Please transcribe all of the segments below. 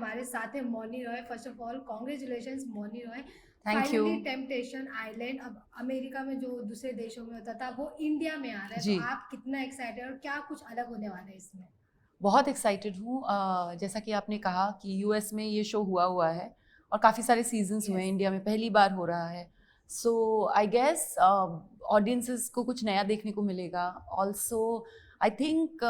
हमारे साथ है Mouni Roy. First of all congratulations Mouni Roy. Thank you. Finally Temptation Island अब अमेरिका में जो दूसरे देशों में होता था वो इंडिया में आ रहा है, तो जी, आप कितना एक्साइटेड और क्या कुछ अलग होने वाला है इसमें? बहुत एक्साइटेड हूँ। जैसा कि आपने कहा कि यूएस में ये शो हुआ हुआ है और काफ़ी सारे सीजन्स हुए हैं, यस। इंडिया में पहली बार हो रहा है। सो आई गेस ऑडियंसेस को कुछ नया देखने को मिलेगा। ऑल्सो आई थिंक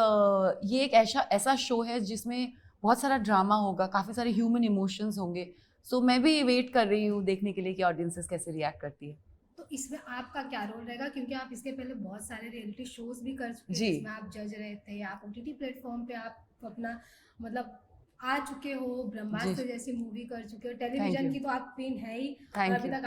ये एक ऐसा ऐसा शो है जिसमें बहुत सारा ड्रामा होगा, काफ़ी सारे ह्यूमन इमोशंस होंगे। सो मैं भी वेट कर रही हूँ देखने के लिए कि ऑडियंसेस कैसे रिएक्ट करती है। तो इसमें आपका क्या रोल रहेगा, क्योंकि आप इसके पहले बहुत सारे रियलिटी शोज भी कर चुके हैं जी, जिसमें आप जज रहे थे, आप ओटीटी प्लेटफॉर्म पे आप अपना मतलब आ चुके हो, जी, ब्रह्मास्त्र जैसी मूवी कर चुके हो, थैंक टेलीविजन यू, की तो आप क्वीन है ही। और थैंक अभी यू। तक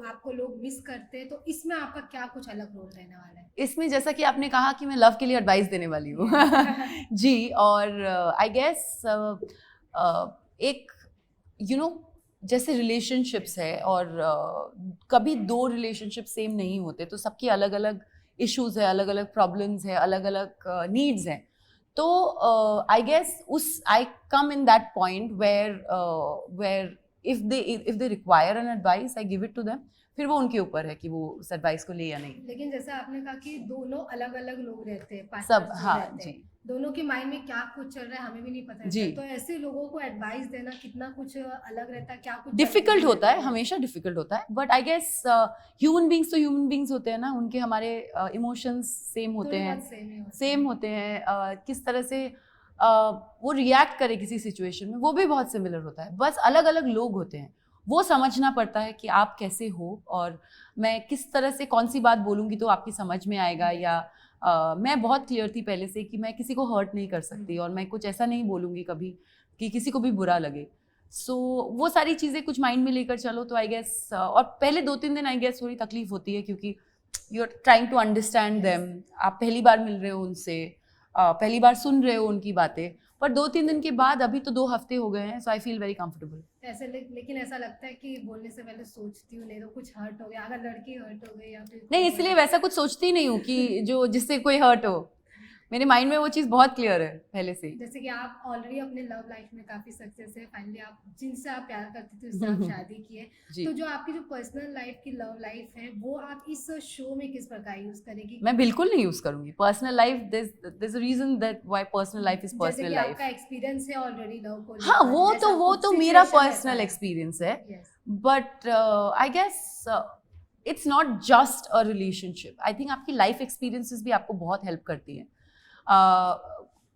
आपको लोग मिस करते हैं, तो इसमें आपका क्या कुछ अलग रोल रहने वाला है? इसमें जैसा कि आपने कहा कि मैं लव के लिए एडवाइस देने वाली हूँ। Yes. जी, और आई गेस एक जैसे रिलेशनशिप्स है और कभी दो रिलेशनशिप सेम नहीं होते, तो सबकी अलग अलग इश्यूज है, अलग अलग प्रॉब्लम्स है, अलग अलग नीड्स हैं। तो I guess as I come in that point where if they require an advice I give it to them. फिर वो उनके ऊपर है कि वो उस एडवाइस को ले या नहीं। लेकिन जैसे आपने कहा कि दोनों अलग अलग लोग रहते हैं, सब, पार्टनर्स जो हाँ रहते जी। हैं, दोनों के माइंड में क्या कुछ चल रहा है हमें भी नहीं पता रहता जी, है। तो ऐसे लोगों को एडवाइस देना कितना कुछ अलग रहता है, क्या कुछ डिफिकल्ट चैलेंजिंग होता रहता है, है? हमेशा डिफिकल्ट होता है, but I guess human beings तो ह्यूमन बींग्स होते हैं ना, उनके हमारे इमोशंस सेम होते थोड़े हैं। बहुत सेम ही होते सेम हैं। होते हैं। किस तरह से वो रिएक्ट करे किसी सिचुएशन में, वो भी बहुत सिमिलर होता है, बस अलग अलग लोग होते हैं। वो समझना पड़ता है कि आप कैसे हो और मैं किस तरह से कौन सी बात बोलूँगी तो आपकी समझ में आएगा, या मैं बहुत क्लियर थी पहले से कि मैं किसी को हर्ट नहीं कर सकती और मैं कुछ ऐसा नहीं बोलूँगी कभी कि किसी को भी बुरा लगे। सो वो सारी चीज़ें कुछ माइंड में लेकर चलो तो आई गेस, और पहले 2-3 दिन आई गेस थोड़ी तकलीफ होती है क्योंकि you are trying to understand yes. Them. आप पहली बार मिल रहे हो उनसे, पहली बार सुन रहे हो उनकी बातें, पर 2-3 दिन के बाद, अभी तो 2 हफ्ते हो गए हैं, सो आई फील वेरी कंफर्टेबल। लेकिन ऐसा लगता है कि बोलने से पहले सोचती हूँ, नहीं तो कुछ हर्ट हो गया, अगर लड़की हर्ट हो गई या फिर कोई नहीं, इसलिए बॉय। वैसा कुछ सोचती ही नहीं हूँ कि जो जिससे कोई हर्ट हो। मेरे माइंड में वो चीज़ बहुत क्लियर है पहले से ही। जैसे कि आप ऑलरेडी अपने लव लाइफ में काफी सक्सेस है, फाइनली आप जिनसे आप प्यार करते थे उससे आप शादी किए। जी, तो जो आपकी जो पर्सनल लाइफ की लव लाइफ है वो आप इस शो में किस प्रकार यूज करेगी? मैं बिल्कुल नहीं यूज़ करूँगी personal life. There is a reason that why personal life is जैसे पर्सनल कि लाइफ। आपका एक्सपीरियंस है ऑलरेडी लव को हाँ, लेकर, ऐसा वो कुछ तो मेरा सिचुएशन ऐसा पर्सनल है। एक्सपीरियंस है, yes. But I guess it's not just a relationship. I think आपकी लाइफ एक्सपीरियंसेस भी आपको बहुत हेल्प करती हैं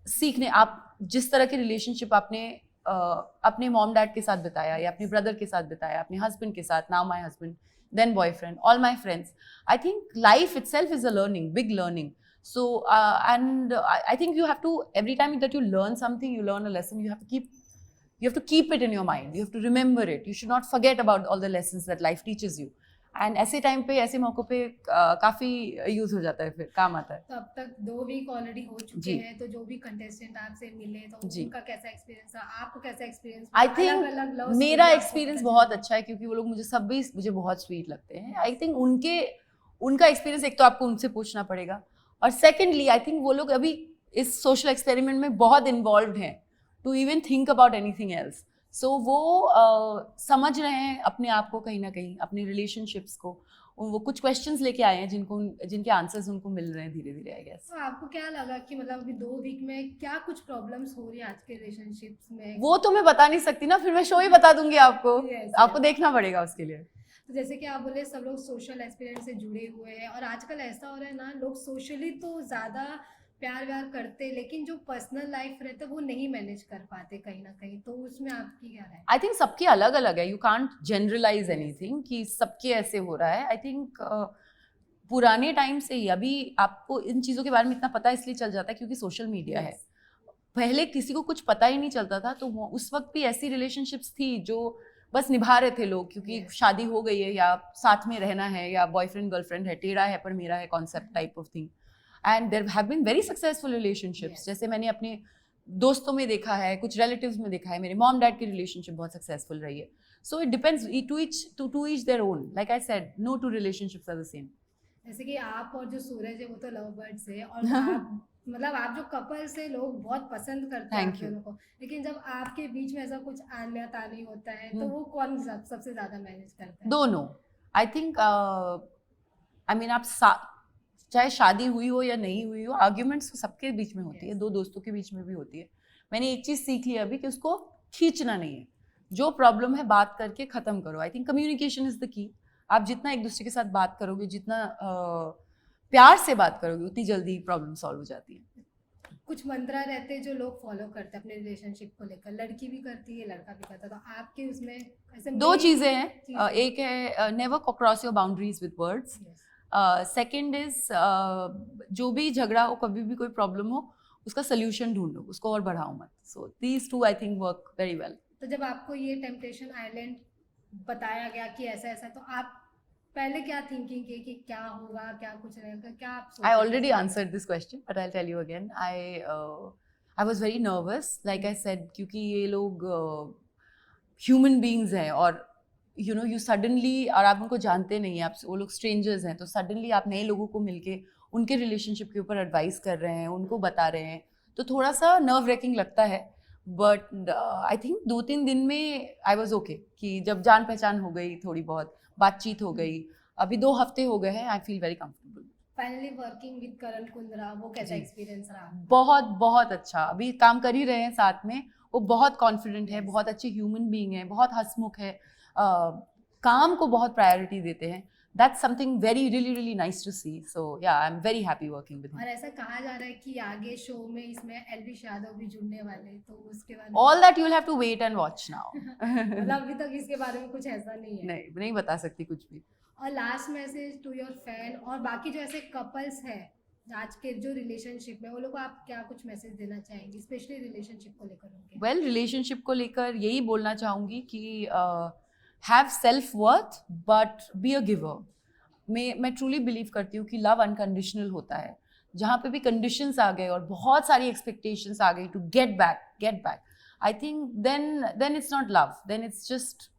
सीखने। आप जिस तरह के रिलेशनशिप आपने अपने मॉम डैड के साथ बिताया या अपने ब्रदर के साथ बिताया, अपने हस्बैंड के साथ, now my husband, then boyfriend, all my friends, I think life itself is a learning, big learning. So and I think you have to, every time that you learn something, you learn a lesson, you have to keep it in your mind, you have to remember it, you should not forget about all the lessons that life teaches you. And ऐसे time पे, ऐसे मौक़ों पे काफ़ी use हो जाता है, फिर काम आता है। तो अब तक 2 वीक ऑलरेडी हो चुके जी, हैं, तो जो भी कंटेस्टेंट आपसे मिले तो जी। उनका कैसा एक्सपीरियंस रहा, आपको कैसा एक्सपीरियंस आई मिला, अलग थिंक अलग लव मेरा स्टोरी आपको एक्सपीरियंस पता बहुत चली? अच्छा है क्योंकि वो लोग मुझे बहुत स्वीट लगते हैं। आई यस। थिंक उनका एक्सपीरियंस एक तो आपको उनसे पूछना पड़ेगा, और सेकेंडली आई थिंक वो लोग अभी इस सोशल एक्सपेरिमेंट में बहुत इन्वॉल्व हैं to even think about anything else. So वो समझ रहे हैं अपने आप को, कहीं ना कहीं अपनी रिलेशनशिप्स को। वो कुछ क्वेश्चंस लेके आए हैं जिनके आंसर्स उनको मिल रहे हैं धीरे धीरे, आई गेस। तो आपको क्या लगा कि मतलब अभी 2 वीक में क्या कुछ प्रॉब्लम्स हो रही है आज के रिलेशनशिप्स में? वो तो मैं बता नहीं सकती ना, फिर मैं शो ही बता दूंगी आपको। यस, आपको यस। देखना पड़ेगा उसके लिए। तो जैसे कि आप बोले सब लोग सोशल एक्सपीरियंस से जुड़े हुए हैं, और आजकल ऐसा हो रहा है ना, लोग सोशली तो ज़्यादा प्यार व्यार करते लेकिन जो पर्सनल लाइफ रहता है वो नहीं मैनेज कर पाते कहीं ना कहीं, तो उसमें आपकी क्या राय? आई थिंक सबकी अलग अलग है, you can't generalise yes. Anything कि सबके ऐसे हो रहा है। आई थिंक पुराने टाइम से ही, अभी आपको इन चीज़ों के बारे में इतना पता इसलिए चल जाता है क्योंकि सोशल मीडिया है। यस। पहले किसी को कुछ पता ही नहीं चलता था, तो उस वक्त भी ऐसी रिलेशनशिप्स थी जो बस निभा रहे थे लोग, क्योंकि यस। शादी हो गई है या साथ में रहना है या बॉयफ्रेंड गर्लफ्रेंड है, टेढ़ा है पर मेरा है concept type of thing. And there have been very successful relationships, yes. जैसे मैंने अपने दोस्तों में देखा है, कुछ रिलेटिव्स में देखा है, मेरे मॉम डैड की रिलेशनशिप बहुत सक्सेसफुल रही है। So it depends, to each their own. Like I said, no two relationships are the same. जैसे कि आप और जो सूरज है वो तो लव बर्ड्स है, और आप मतलब आप जो कपल से लोग बहुत पसंद करते हैं Thank आप you. दोनों को, लेकिन जब आपके बीच में ऐसा कुछ आन्या तानी होता है तो हम्म। वो कौन सबसे ज्यादा मैनेज करता है? दोनों। आई थिंक आई मीन आप चाहे शादी हुई हो या नहीं हुई हो, आर्ग्यूमेंट्स तो सबके बीच में होती है, Yes. दो दोस्तों के बीच में भी होती है। मैंने एक चीज सीख ली अभी कि उसको खींचना नहीं है, जो प्रॉब्लम है बात करके खत्म करो। I think communication is the key. आप जितना एक दूसरे के साथ बात करोगे, जितना प्यार से बात करोगे, उतनी जल्दी प्रॉब्लम सॉल्व हो जाती है। कुछ मंत्रा रहते हैं जो लोग फॉलो करते हैं अपने रिलेशनशिप को लेकर, लड़की भी करती है लड़का भी करता है, तो आपके उसमें ऐसे दो main चीजें हैं। चीज़ें? एक है never cross your boundaries with words. Yes. Second is जो भी झगड़ा हो, कभी भी कोई प्रॉब्लम हो, उसका सोल्यूशन ढूंढो, उसको और बढ़ाओ मत। So these two I think work very well. तो जब आपको ये टेम्पटेशन आइलैंड बताया गया कि ऐसा ऐसा, तो आप पहले क्या थिंकिंग की कि क्या होगा, क्या कुछ रहेगा, क्या आप सोचे I थे already इसके बारे में? answered this question, but I'll tell you again. I was very nervous, like I said, क्योंकि ये लोग human beings हैं, और you suddenly, और आप उनको जानते नहीं हैं, आप वो लोग strangers हैं, तो suddenly आप नए लोगों को मिलके उनके relationship के ऊपर advice कर रहे हैं, उनको बता रहे हैं, तो थोड़ा सा nerve wracking लगता है। बट आई थिंक 2-3 दिन में आई वॉज ओके, कि जब जान पहचान हो गई, थोड़ी बहुत बातचीत हो गई, अभी 2 हफ्ते हो गए हैं, I feel very comfortable. Finally working with Karan Kundra, वो कैसा जी। एक्सपीरियंस रहा? बहुत बहुत अच्छा, अभी काम कर ही रहे हैं साथ में। वो बहुत कॉन्फिडेंट है, Yes. बहुत अच्छे ह्यूमन बीइंग है, बहुत हंसमुख है, काम को बहुत प्रायोरिटी देते हैं। That's something very really really nice to see. So yeah I am very happy working with और हिम। ऐसा कहा जा रहा है कि आगे शो में इसमें एलविश यादव भी जुड़ने वाले हैं, तो उसके बाद all that you will have to wait and watch now. मतलब अभी तक इसके बारे में कुछ ऐसा नहीं है। नहीं बता सकती कुछ भी। और last message to your fan और बाकी जो ऐसे कपल्स हैं आज के जो रिलेशनशिप में, वो लोग को आप क्या कुछ मैसेज देना चाहेंगे, स्पेशली रिलेशनशिप को लेकर उनके? वेल, रिलेशनशिप को लेकर यही बोलना चाहूँगी कि have self worth but be a giver. मैं ट्रूली बिलीव करती हूँ कि लव अनकंडीशनल होता है। जहाँ पे भी कंडीशंस आ गए और बहुत सारी एक्सपेक्टेशंस आ गई to get back, I think then it's not love, then it's just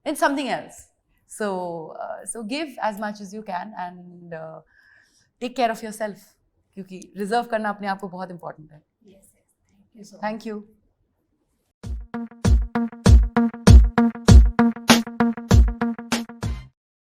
it's something else. So give as much as you can and take care of yourself, क्योंकि रिजर्व करना अपने आप को बहुत इंपॉर्टेंट है। Yes, thank you so much. Thank you.